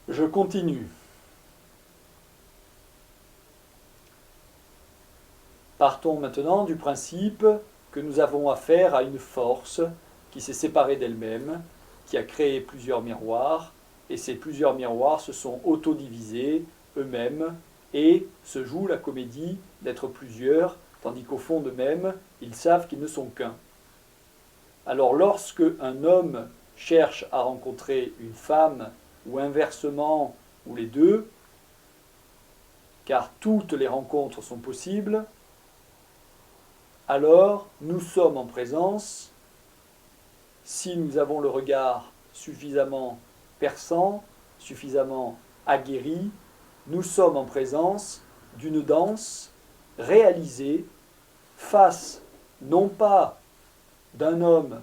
Je continue. Partons maintenant du principe que nous avons affaire à une force qui s'est séparée d'elle-même, qui a créé plusieurs miroirs, et ces plusieurs miroirs se sont autodivisés eux-mêmes et se jouent la comédie d'être plusieurs, tandis qu'au fond d'eux-mêmes, ils savent qu'ils ne sont qu'un. Alors lorsque un homme cherche à rencontrer une femme, ou inversement, ou les deux, car toutes les rencontres sont possibles, alors nous sommes en présence, si nous avons le regard suffisamment perçant, suffisamment aguerri, nous sommes en présence d'une danse réalisée face non pas d'un homme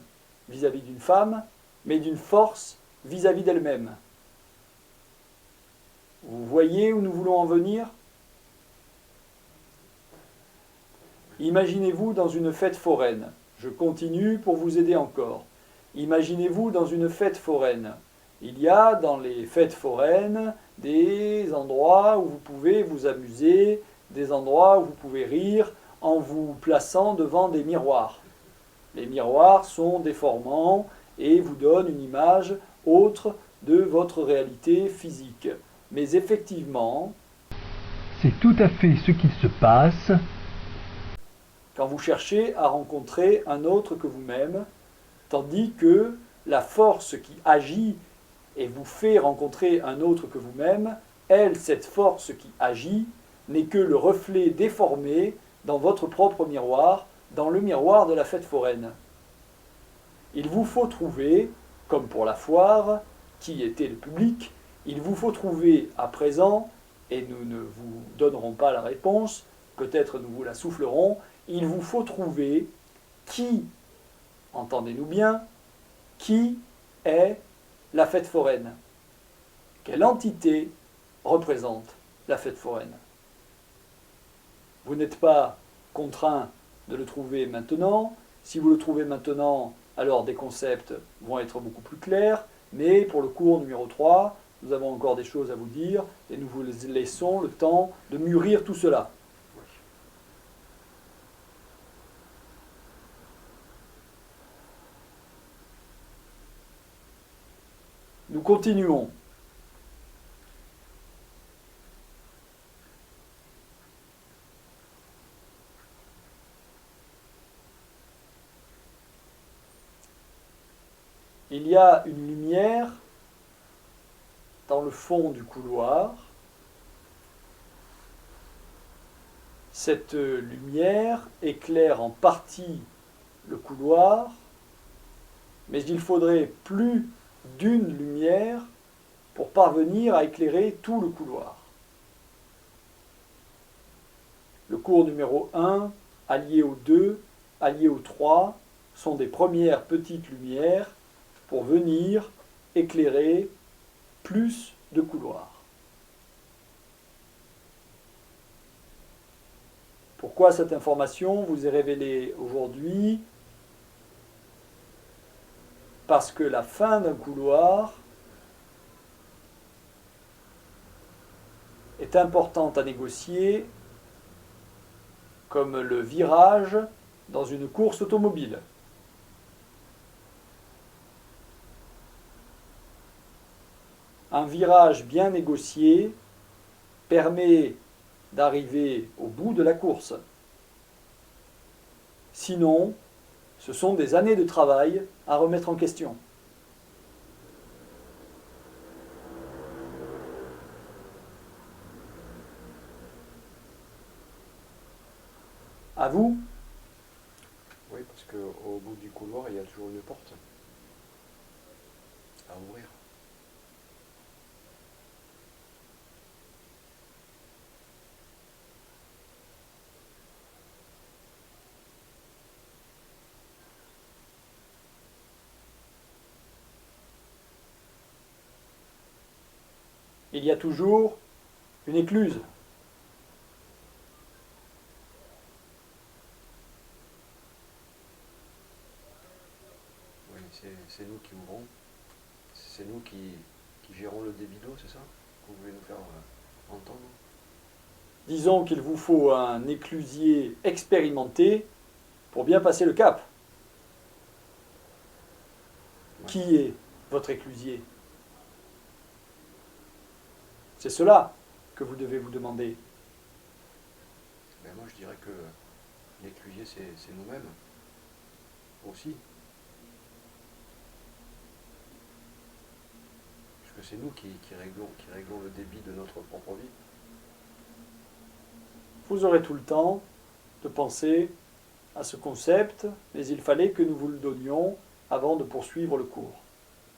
vis-à-vis d'une femme, mais d'une force vis-à-vis d'elle-même. Vous voyez où nous voulons en venir ? Imaginez-vous dans une fête foraine. Je continue pour vous aider encore. Imaginez-vous dans une fête foraine. Il y a dans les fêtes foraines des endroits où vous pouvez vous amuser, des endroits où vous pouvez rire en vous plaçant devant des miroirs. Les miroirs sont déformants et vous donnent une image autre de votre réalité physique. Mais effectivement, c'est tout à fait ce qui se passe quand vous cherchez à rencontrer un autre que vous-même, tandis que la force qui agit et vous fait rencontrer un autre que vous-même, elle, cette force qui agit, n'est que le reflet déformé dans votre propre miroir, dans le miroir de la fête foraine. Il vous faut trouver, comme pour la foire, qui était le public, il vous faut trouver à présent, et nous ne vous donnerons pas la réponse, peut-être nous vous la soufflerons, il vous faut trouver qui, entendez-nous bien, qui est la fête foraine. Quelle entité représente la fête foraine? Vous n'êtes pas contraint de le trouver maintenant. Si vous le trouvez maintenant, alors des concepts vont être beaucoup plus clairs. Mais pour le cours numéro 3, nous avons encore des choses à vous dire et nous vous laissons le temps de mûrir tout cela. Nous continuons. Il y a une lumière dans le fond du couloir. Cette lumière éclaire en partie le couloir, mais il faudrait plus d'une lumière pour parvenir à éclairer tout le couloir. Le cours numéro 1, allié au 2, allié au 3, sont des premières petites lumières pour venir éclairer plus de couloirs. Pourquoi cette information vous est révélée aujourd'hui? Parce que la fin d'un couloir est importante à négocier comme le virage dans une course automobile. Un virage bien négocié permet d'arriver au bout de la course. Sinon, ce sont des années de travail à remettre en question. À vous? Oui, parce qu'au bout du couloir, il y a toujours une porte à ouvrir. Il y a toujours une écluse. Oui, c'est nous qui ouvrons, c'est nous qui qui gérons le débit d'eau, c'est ça que vous voulez nous faire entendre? Disons qu'il vous faut un éclusier expérimenté pour bien passer le cap. Ouais. Qui est votre éclusier? C'est cela que vous devez vous demander. Ben moi je dirais que l'éclusier c'est nous-mêmes aussi. Parce que c'est nous qui réglons le débit de notre propre vie. Vous aurez tout le temps de penser à ce concept, mais il fallait que nous vous le donnions avant de poursuivre le cours.